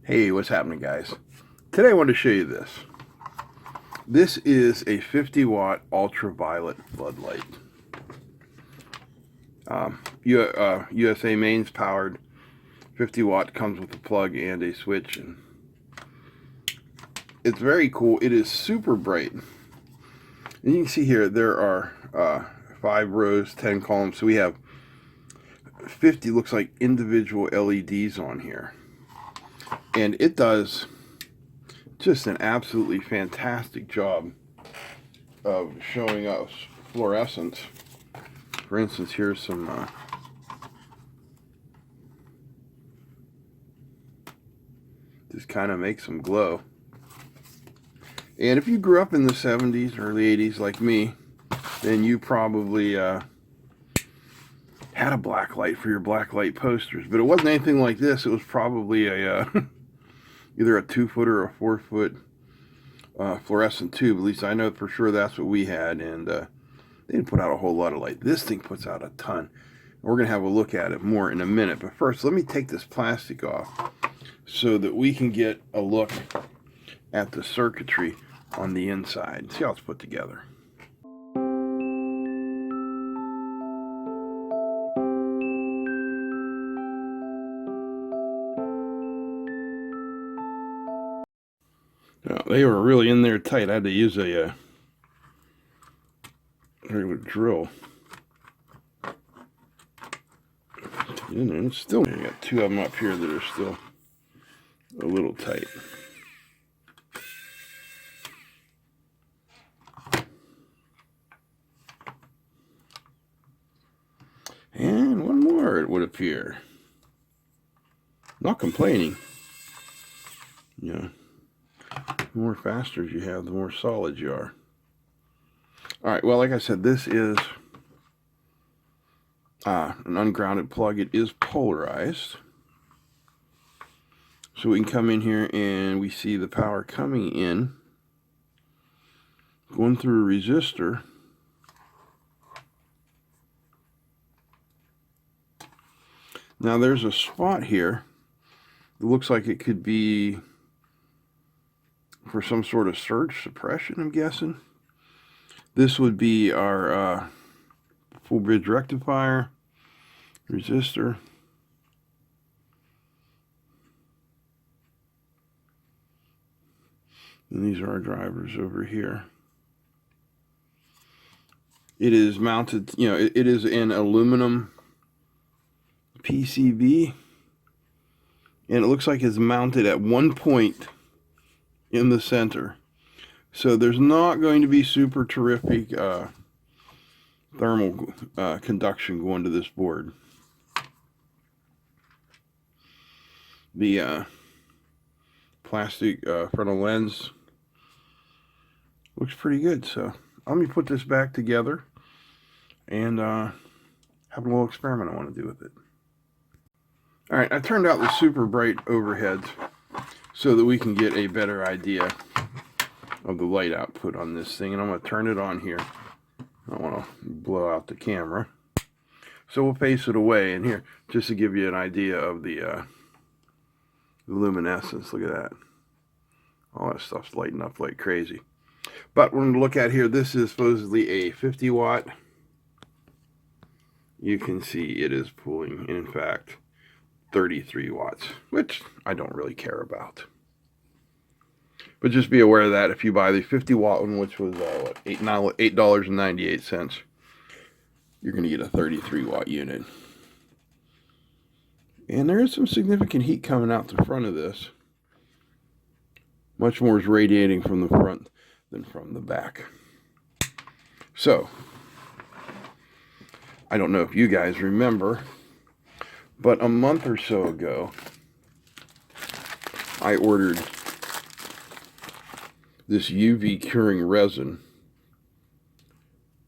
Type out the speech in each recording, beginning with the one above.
Hey, what's happening, guys? Today I want to show you this. This is a 50 watt ultraviolet floodlight. USA mains powered, 50 watt, comes with a plug and a switch, and it's very cool. It is super bright. And you can see here there are 5 rows, 10 columns. So we have 50, looks like, individual LEDs on here. And it does just an absolutely fantastic job of showing us fluorescence. For instance, here's some just kind of makes them glow. And if you grew up in the 70s, early 80s like me, then you probably had a black light for your black light posters. But it wasn't anything like this. It was probably a either a 2-foot or a 4-foot fluorescent tube. At least I know for sure that's what we had, and they didn't put out a whole lot of light. This thing puts out a ton. We're going to have a look at it more in a minute, but first let me take this plastic off so that we can get a look at the circuitry on the inside. See how it's put together. Now, they were really in there tight. I had to use a regular drill to get in there. And it's still, I got 2 of them up here that are still a little tight. And one more, it would appear. Not complaining. Yeah. The more fasters you have, the more solid you are. Alright, well, like I said, this is an ungrounded plug. It is polarized. So we can come in here and we see the power coming in, going through a resistor. Now there's a spot here that looks like it could be for some sort of surge suppression, I'm guessing. This would be our full bridge rectifier, resistor. And these are our drivers over here. It is mounted, you know, it is an aluminum PCB, and it looks like it's mounted at one point in the center. So there's not going to be super terrific thermal conduction going to this board. The plastic frontal lens looks pretty good. So let me put this back together and have a little experiment I want to do with it. Alright, I turned out the super bright overheads so that we can get a better idea of the light output on this thing, and I'm going to turn it on here. I don't want to blow out the camera, so we'll face it away. And here, just to give you an idea of the luminescence, look at that. All that stuff's lighting up like crazy. But we're going to look at here, this is supposedly a 50 watt. You can see it is pulling, in fact, 33 watts, which I don't really care about. But just be aware of that if you buy the 50 watt one, which was what, $8.98, you're going to get a 33 watt unit. And there is some significant heat coming out the front of this. Much more is radiating from the front than from the back. So, I don't know if you guys remember, but a month or so ago, I ordered this UV curing resin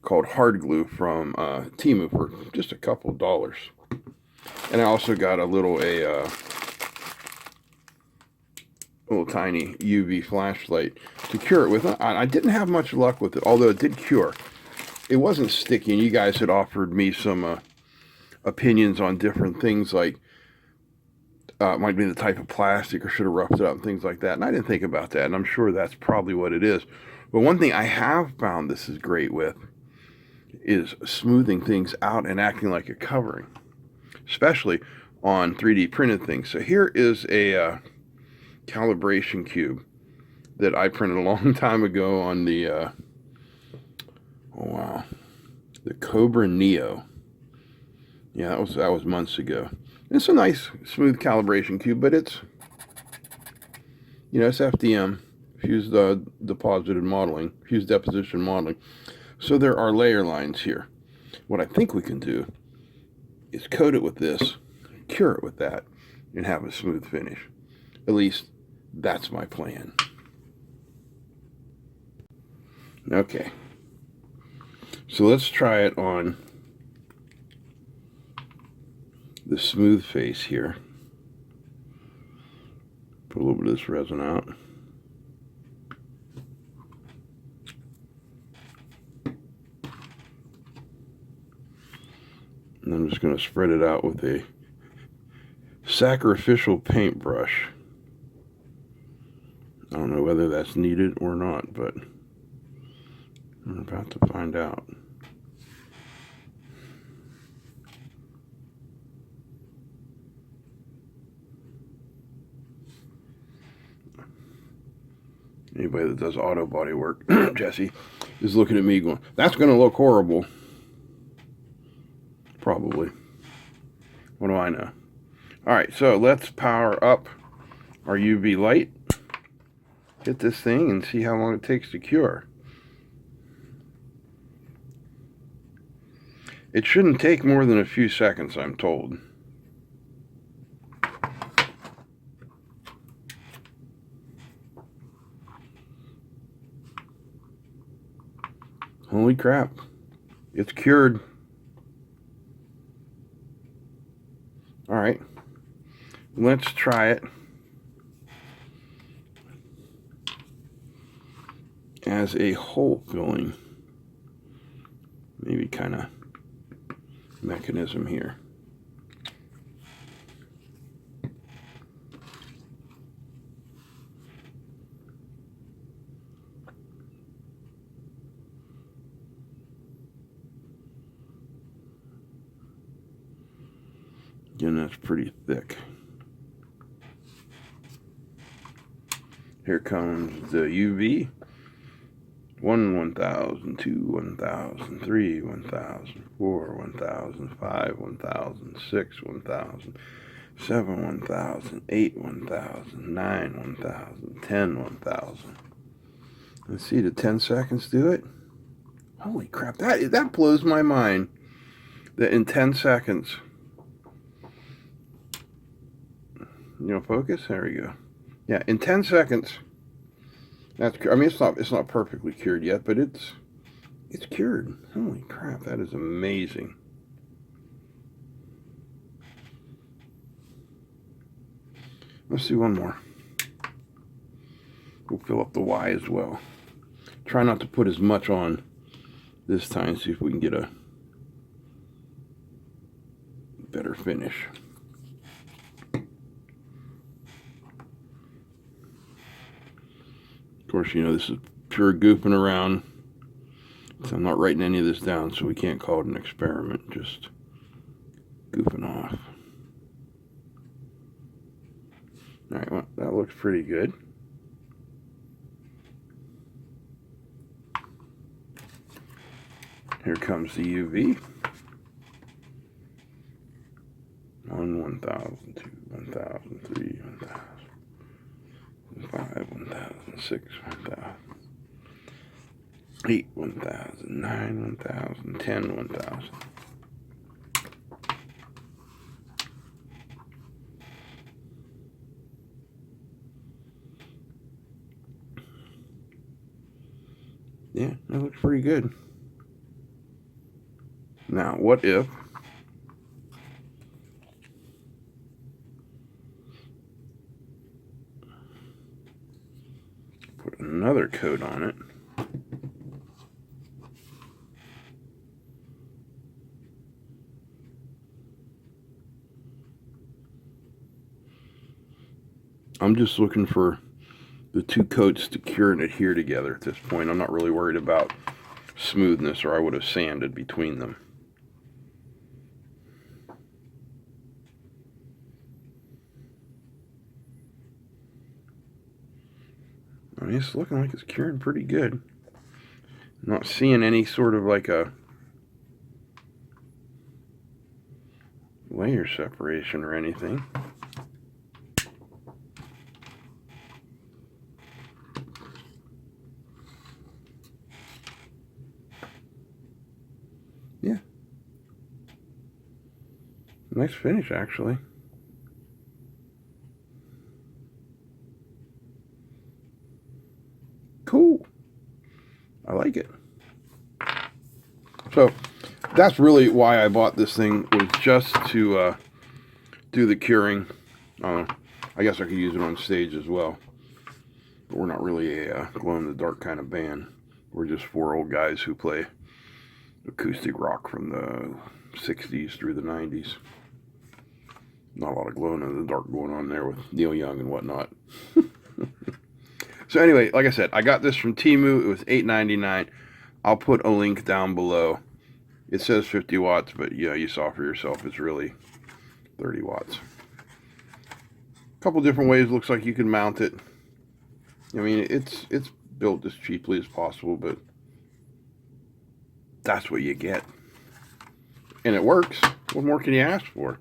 called hard glue from Temu for just a couple of dollars. And I also got a little tiny UV flashlight to cure it with. I didn't have much luck with it, although it did cure. It wasn't sticky, and you guys had offered me some opinions on different things, like It might be the type of plastic, or should have roughed it up and things like that. And I didn't think about that, and I'm sure that's probably what it is. But one thing I have found this is great with is smoothing things out and acting like a covering, especially on 3D printed things. So here is a calibration cube that I printed a long time ago on the, oh wow, the Cobra Neo. Yeah, that was months ago. It's a nice smooth calibration cube, but it's, you know, it's FDM, fused deposited modeling, fused deposition modeling. So there are layer lines here. What I think we can do is coat it with this, cure it with that, and have a smooth finish. At least that's my plan. Okay, so let's try it on the smooth face here. Put a little bit of this resin out. And I'm just going to spread it out with a sacrificial paintbrush. I don't know whether that's needed or not, but I'm about to find out. Anybody that does auto body work, Jesse, is looking at me going, that's going to look horrible. Probably. What do I know? All right, so let's power up our UV light. Hit this thing and see how long it takes to cure. It shouldn't take more than a few seconds, I'm told. Holy crap. It's cured. All right. Let's try it as a hole filling, maybe kind of mechanism here. Again, that's pretty thick. Here comes the UV. 1, 1,000, 2, 1,000, 3, 1,000, 4, 1,000, 5, 1,000, 6, 1,000, 7, 1,000, 8, 1,000, 9, 1,000, 10, 1,000. Let's see, did 10 seconds do it? Holy crap, that blows my mind that in 10 seconds, you know, focus, there we go. Yeah, in 10 seconds, that's, I mean, it's not perfectly cured yet, but it's cured. Holy crap, that is amazing. Let's do one more. We'll fill up the Y as well. Try not to put as much on this time, see if we can get a better finish. Of course, you know, this is pure goofing around. So I'm not writing any of this down, so we can't call it an experiment, just goofing off. All right, well, that looks pretty good. Here comes the UV. 1, 1,000, 2, 1,000, 3, 1,000. 5, 1,000, 6, 1,000, 8, 1,000, 9, 1,000, 10, 1,000. Yeah, that looks pretty good. Now, what if put another coat on it? I'm just looking for the two coats to cure and adhere together at this point. I'm not really worried about smoothness, or I would have sanded between them. I mean, it's looking like it's curing pretty good. I'm not seeing any sort of like a layer separation or anything. Yeah. Nice finish, actually. Cool. I like it. So that's really why I bought this thing, was just to do the curing. I guess I could use it on stage as well. But we're not really a glow-in-the-dark kind of band. We're just four old guys who play acoustic rock from the 60s through the 90s. Not a lot of glow-in-the-dark going on there with Neil Young and whatnot. So anyway, like I said, I got this from Temu. It was $8.99. I'll put a link down below. It says 50 watts, but yeah, you saw for yourself, it's really 30 watts. A couple different ways looks like you can mount it. I mean, it's built as cheaply as possible, but that's what you get. And it works. What more can you ask for?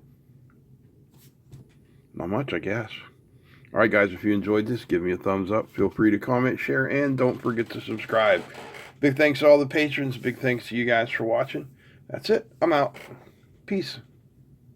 Not much, I guess. Alright guys, if you enjoyed this, give me a thumbs up. Feel free to comment, share, and don't forget to subscribe. Big thanks to all the patrons. Big thanks to you guys for watching. That's it. I'm out. Peace.